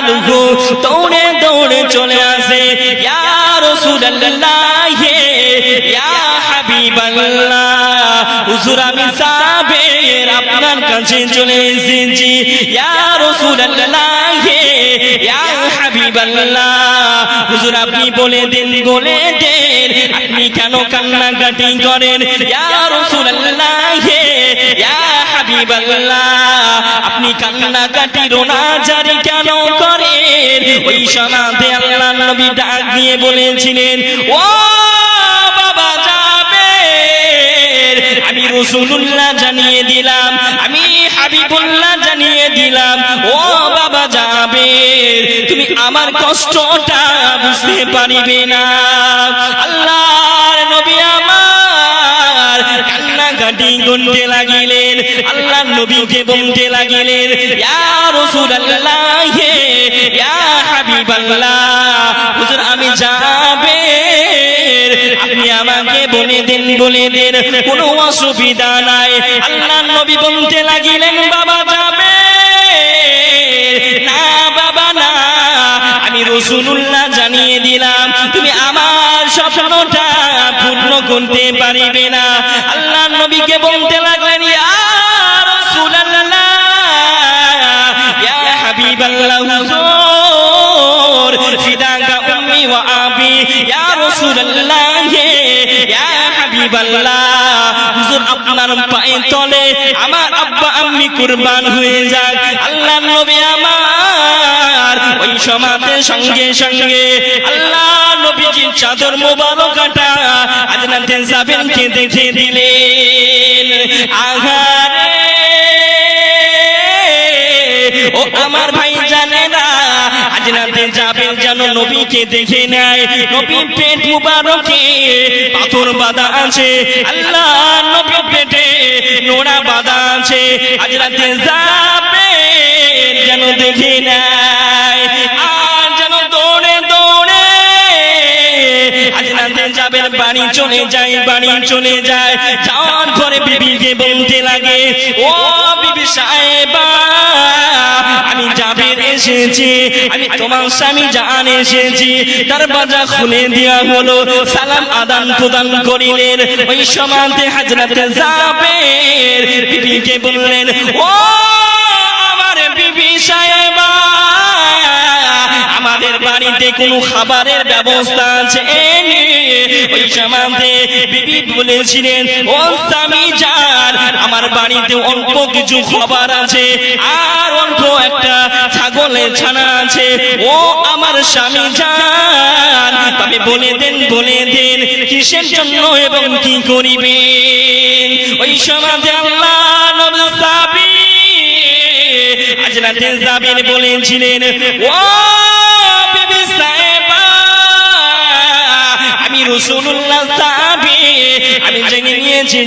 তাআলাহু দৌড়ে দৌড়ে চলে আসে, ইয়া রাসূলুল্লাহ, ইয়া হাবিবাল্লাহ, হুজুর আমি সাবের আপনার কাছে চলে এসেছি। ইয়া রাসূলুল্লাহ, ইয়া হাবিবাল্লাহ, হুজুর আপনি বলে দেন আপনি কেন কান্নাকাটি করেন? ইয়া রাসূলুল্লাহ, ইয়া হাবিবাল্লাহ, আপনি কান্নাকাটি রোনাজারি কেন করেন? ওই সময়তে আল্লাহর নবী ডাক দিয়ে বলেছিলেন, ও বাবা জাবের, আমি রাসূলুল্লাহ জানিয়ে দিলাম, আমি হাবিবুল্লাহ জানিয়ে দিলাম, ও বাবা জাবের, তুমি আমার কষ্টটা বুঝতে পারিবে না। আল্লাহর নবী আমার কান্নাকাটি করতে লাগিলেন, আল্লাহর নবীকে বলতে লাগিলেন, ইয়া রাসূলুল্লাহ, ইয়া হাবিবাল্লাহ, হুজুর আমি জাবের, আপনি আমাকে বলে দেন কোনো অসুবিধা নাই। আল্লাহর নবী বলতে লাগিলেন, বাবা জাবের, না বাবা না, আমি রাসূলুল্লাহ জানিয়ে দিলাম, তুমি আমার স্বপ্নটা পূর্ণ করতে পারিবে না। আল্লাহর নবীকে বলতে লাগলেন, ইয়া রাসূলুল্লাহ, ইয়া হাবিবাল্লাহ, হুজুর ফিদাকা উম্মি ওয়া আবি, ইয়া রাসূলুল্লাহ, ইয়া হাবিবাল্লাহ, হুজুর আপনার পায়ের তলে আমার আব্বা আম্মি কুরবান হয়ে যাক। আল্লাহর নবী আমার ওই সমাজের সঙ্গে সঙ্গে আল্লাহ নবীজির চাদর মোবারকটা হযরতে জাবেরকে দেখে দিলেন। আহারে ও আমার ভাই জানে না, হযরতে জাবের যেন নবীকে দেখে নেয়, নবীর পেট মুবারকে পাথর বাঁধা আছে, আল্লাহ নবীর পেটে নোড়া বাঁধা আছে, হযরতে জাবের যেন দেখে নেয়, আর যেন দৌড়ে দৌড়ে হযরতে জাবের বাড়ি চলে যায়, যাওয়ার পরে বিবিকে বলতে লাগে, ও বিবি সাহেবা, আমি জাবের এসেছি, আমি তোমার স্বামী জান এসেছি। দরওয়াজা খুলে দেয়া হলো, সালাম আদান প্রদান করিলেন। ওই সময়তে হযরতে জাবের বিবিকে বললেন, ও আমার বিবি সাহেবা, আমাদের বাড়িতে কোনো খাবারের ব্যবস্থা আছে? ওই সময়তে বিবি বলেছিলেন, ও স্বামী জান, আমার বাড়িতে অল্প কিছু খাবার আছে, আর অল্প একটা ছাগলের ছানা আছে, ও আমার স্বামী জান, তবে বলে দেন কিসের জন্য এবং কি করিবেন? ওই সময়তে আল্লাহ নবী হযরতে জাবের বলেছিলেন, ও বিবি সাহেবা, আমি রাসূলুল্লাহ সাহাবী, আমি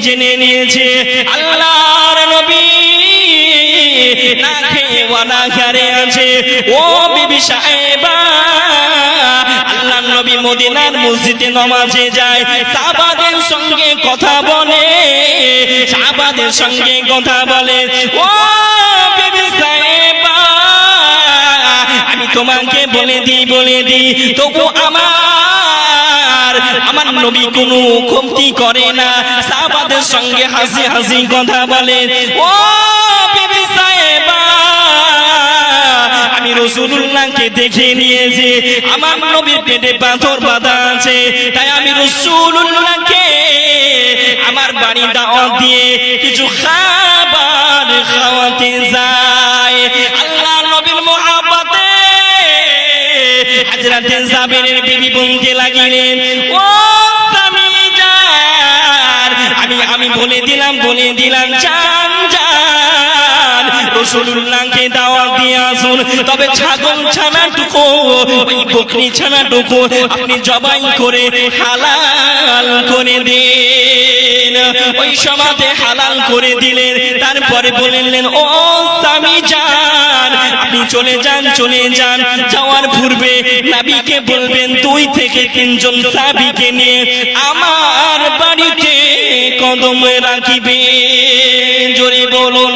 জেনে নিয়েছি আল্লাহর নবী না খেয়ে ওয়ানা ঘরে আছে। ও বিবি সাহেবা, আল্লাহর নবী মদিনার মসজিদে নামাজে যায়, সাহাবাদের সঙ্গে কথা বলে, ও বিবি সাহেবা, আমি তোমাকে বলে দিই, তবু আমার নবী কোনো কমতি করে না, সাহাবাদের সঙ্গে হাসি কথা বলে, ও বিবি সাহেবা, আমি রাসূলুল্লাহকে দেখে নিয়েছি, আমার নবীর পেটে পাথর বাঁধা আছে, তাই আমি রাসূলুল্লাহকে আমার বাড়ি দাওয়াত দিয়ে কিছু খাবার খাওয়াতে যাই। আল্লাহ নবীর মহব্বতে হযরতে জাবেরের বিবি বলতে লাগিলেন, ও স্বামী জান, আমি বলে দিলাম জান রাসূলুল্লাহকে দাওয়াত দিয়ে আসুন, তবে ছাগল ছানাটুকু, ওই বকরি ছানাটুকু আপনি জবাই করে হালাল করে দিন। ওই সময়তে হালাল করে দিলেন, তারপরে বললেন, ও স্বামী জান, আপনি চলে যান, যাওয়ার পূর্বে নবীকে বলবেন 2 থেকে 3 জন সাহাবীকে নিয়ে আমার বাড়িতে কদমে রাখিবেন। জোরে বলুন,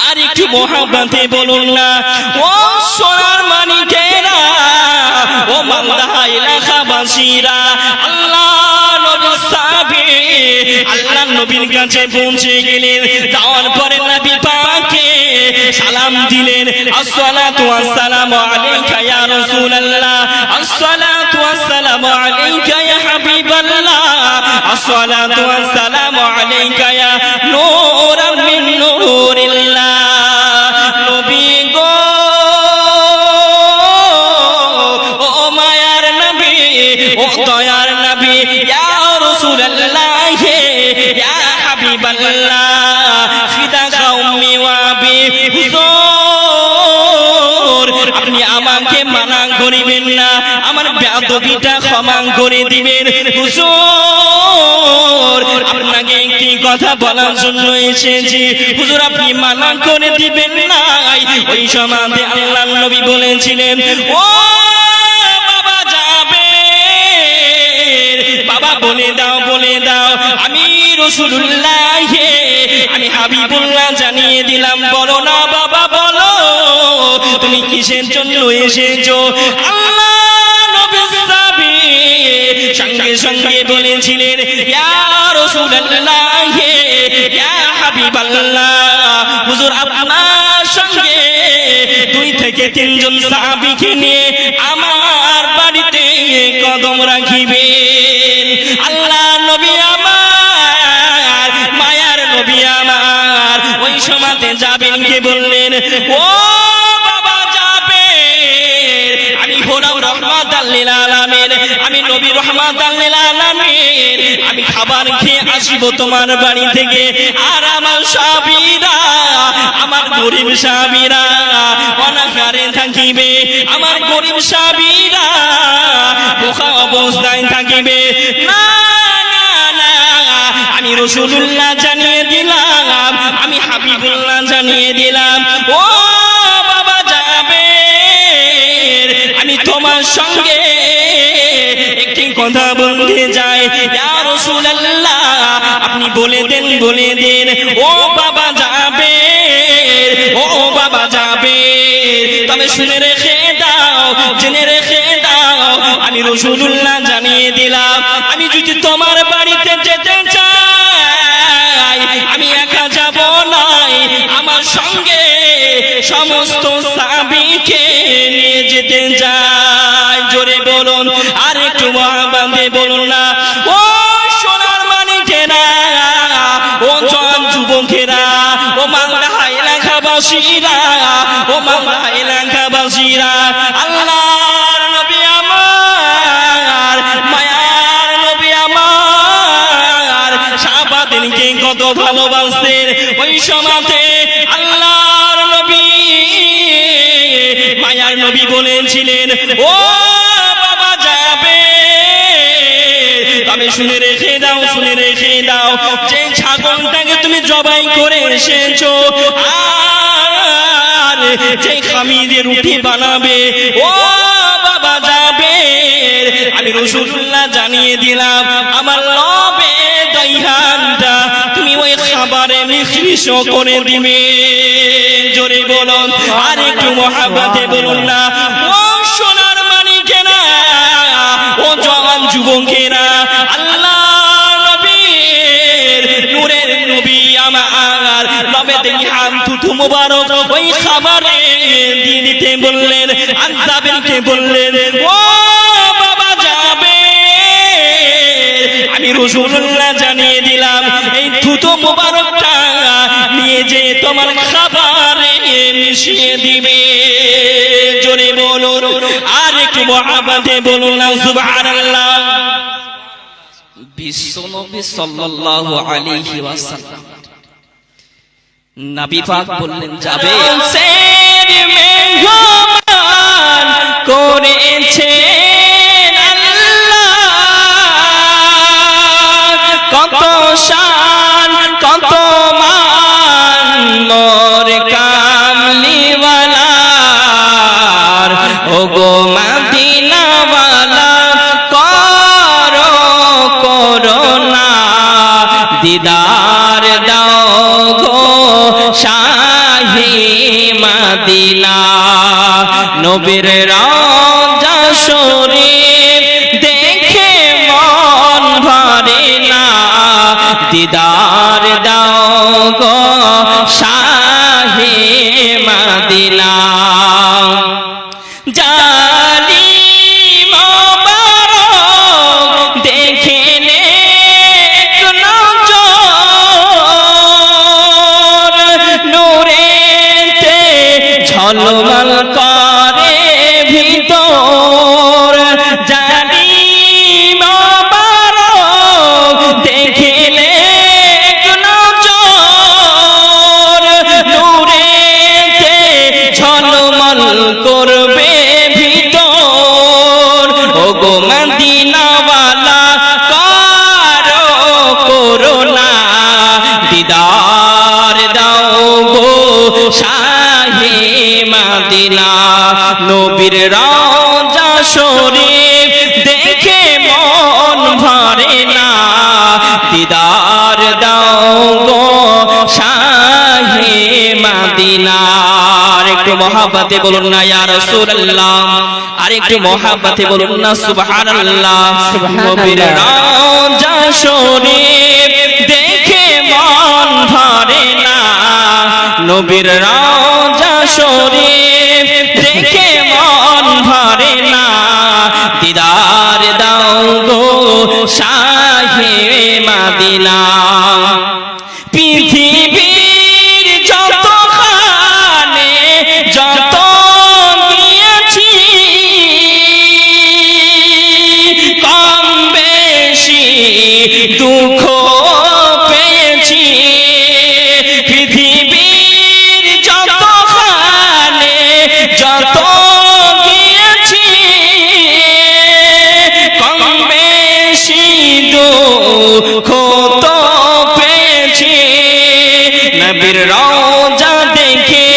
আর একটু মহাব্বতে বলুন না, ও সোনার মানি এলাকাবাসীরা আল্লাহ নবীর সাহাবী আল্লাহ নবীর কাছে পৌঁছে গেলেন। যাওয়ার পরে নবী পাককে সালাম দিলেন, আসসালাতু ওয়াসসালামু আলাইকা ইয়া রাসূলুল্লাহ, আসসালাতু ওয়াসসালামু আলাইকা ইয়া হাবিবাল্লাহ, আসসালাতু ওয়াসসালামু আলাইকা ইয়া নূরাম মিন নূরিল্লাহ। নবী গো, ও মায়ার নবী, ও দয়ার নবী, ইয়া রাসূলুল্লাহ, ইয়া হাবিবাল্লাহ, ফিদাকা উম্মি ওয়া আবি, হুজুর আপনি আমাকে মানা করিবেন না, আমার বেয়াদবিটা ক্ষমা করে দিবেন। হুজুর আপনাকে একটি কথা বলার জন্য এসেছি, হুজুর আপনি মানা করে দিবেন না। ওই সমাজে আল্লাহর নবী বলেছিলেন, ও বাবা যাবে, বাবা বলে দাও, বলে দাও আমি রাসূলুল্লাহ, আমি হাবিবুল্লাহ জানিয়ে দিলাম। বলো না বাবা, বলো তুমি কিসের জন্য এসেছো? আল্লাহ নবী সাহাবী সঙ্গে সঙ্গে বলেছিলেন, ইয়া রাসূলুল্লাহ, ইয়া হাবিবাল্লাহ, হুজুর আপনার সঙ্গে 2 থেকে 3 জন সাহাবীকে নিয়ে আমার বাড়িতে কদম রাখিবেন। আল্লাহ নবী আমার, মায়ার নবী আমার ওই সময়তে যাবেন কে বললেন, ও বাবা যাবে, আমি হলাম রাহমাতাল লিল আলামিন, আমি নবী রাহমাতাল লিল আলামিন, আমি খাবার খেয়ে আসিব তোমার বাড়ি থেকে। আর আমার সাহাবীরা, আমার গরিব সাহাবীরা অনাহারে থাকিবে, আমার গরিব সাহাবীরা ভোকা অবস্থায় থাকিবে। না না না, আমি রাসূলুল্লাহ জানিয়ে দিলাম, আমি হাবিবুল্লাহ জানিয়ে দিলাম, ও বাবা যাবে, আমি তোমার সঙ্গে একটি কথা বলতে যাই। ইয়া রাসূলুল্লাহ আপনি বলে দেন, বলে দেন, ও বাবা যাবে, ও বাবা যাবে। তবে শুনে রেখে দাও, জেনে রেখে দাও, আমি রাসূলুল্লাহ জানিয়ে দিলাম, আমি যদি তোমার বাড়িতে যেতে চাই, আমি একা যাব না, আমার সঙ্গে সমস্ত সাহাবীকে নিয়ে যেতে চাই। জোরে বলুন, আর একটু মহাবান্দে বলুন না। ও সোনার মানিকেরা, ও জওয়ান যুবকেরা, ও মালদা এলাকাবাসীরা, ও মালদা এলাকাবাসীরা, আল্লাহর নবী আমার, মায়ার নবী আমার সাহাবাদেরকে কত ভালোবাসতেন। ওই সময়তে আল্লাহর নবী, মায়ার নবী বলেছিলেন, ও বাবা যাবে, তবে শুনে রেখে দাও, শুনে রেখে দাও, যে ছাগলটাকে তুমি জবাই করে এসেছো আর যে খামিরের রুটি বানাবে, ও বাবা যাবে, আমি রাসূলুল্লাহ জানিয়ে দিলাম, আমার লবে দইহানটা তুমি ওই খাবারে মিশ্রিত করে দিবে। জোরে বলুন, আর একটু মহাব্বতে বলুন না। ও সোনার মানিকেরা, ও জওয়ান যুবকেরা, আল্লাহ নবীর নূরের নবী আমার লবে দইহান থুতু মুবারক ওই খাবারে দিয়ে দিতে বললেন। আর যাবেনকে বললেন, ও বাবা যাবে, আমি রাসূলুল্লাহ জানিয়ে দিলাম, এই থুতু মুবারকটা নিয়ে যে তোমার খাবারে মিশিয়ে দিবে। জোরে বলুন, আর একটু মহাব্বতে বলুন না সুবহানাল্লাহ। বিশ্বনবী সাল্লাল্লাহু আলাইহি ওয়াসাল্লাম নবী পাক বললেন, যাবে সের মেহমান করেছে কত শান, কত মান, নূর কামলিওয়ালার, ও গো মদিনাওয়ালা করো করোনা, দিদার দাও গো শাহে মদিনা, নবীর রওজা শরীফ দেখ মন ভরে না দিদার দাও গো শাহে মদিনা জানি মোবারক দেখে নে নজর নূরেতে ঝলমল করে ভিতর জানি মোবারক দেখে নে নজর নূরেতে ঝলমল করবে ভিতর ওগো মদিনাওয়ালা কারো করোনা দিদার দাও গো শাহে মদিনা নবীর রওজা শরীফ দেখে মন ভরে না দিদার দাও গো শাহে মদিনা একটু মহাব্বতে বলুন না ইয়া রাসূলুল্লাহ আর একটু মহাব্বতে বলুন না সুবহানাল্লাহ নবীর রওজা শরীফ দেখে মন ভরে না নবীর রওজা শরীফ দেখে মন ভরে না দিদার দাও গো শাহে মদিনা পৃথিবীর যতখানে যত গিয়েছি কম বেশি দুঃখ পেয়েছি পৃথিবীর যতখানে যত গিয়েছি কম বেশি দুঃখ তো পেয়েছি নবীর রওজা দেখে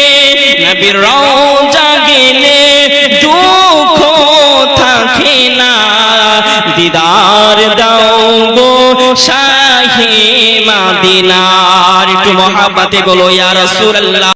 নবীর রওজা গেলে দুঃখ থাকে না দিদার দাও গো শাহে মদিনা একটু মহাব্বতে বলো ইয়া রাসূলুল্লাহ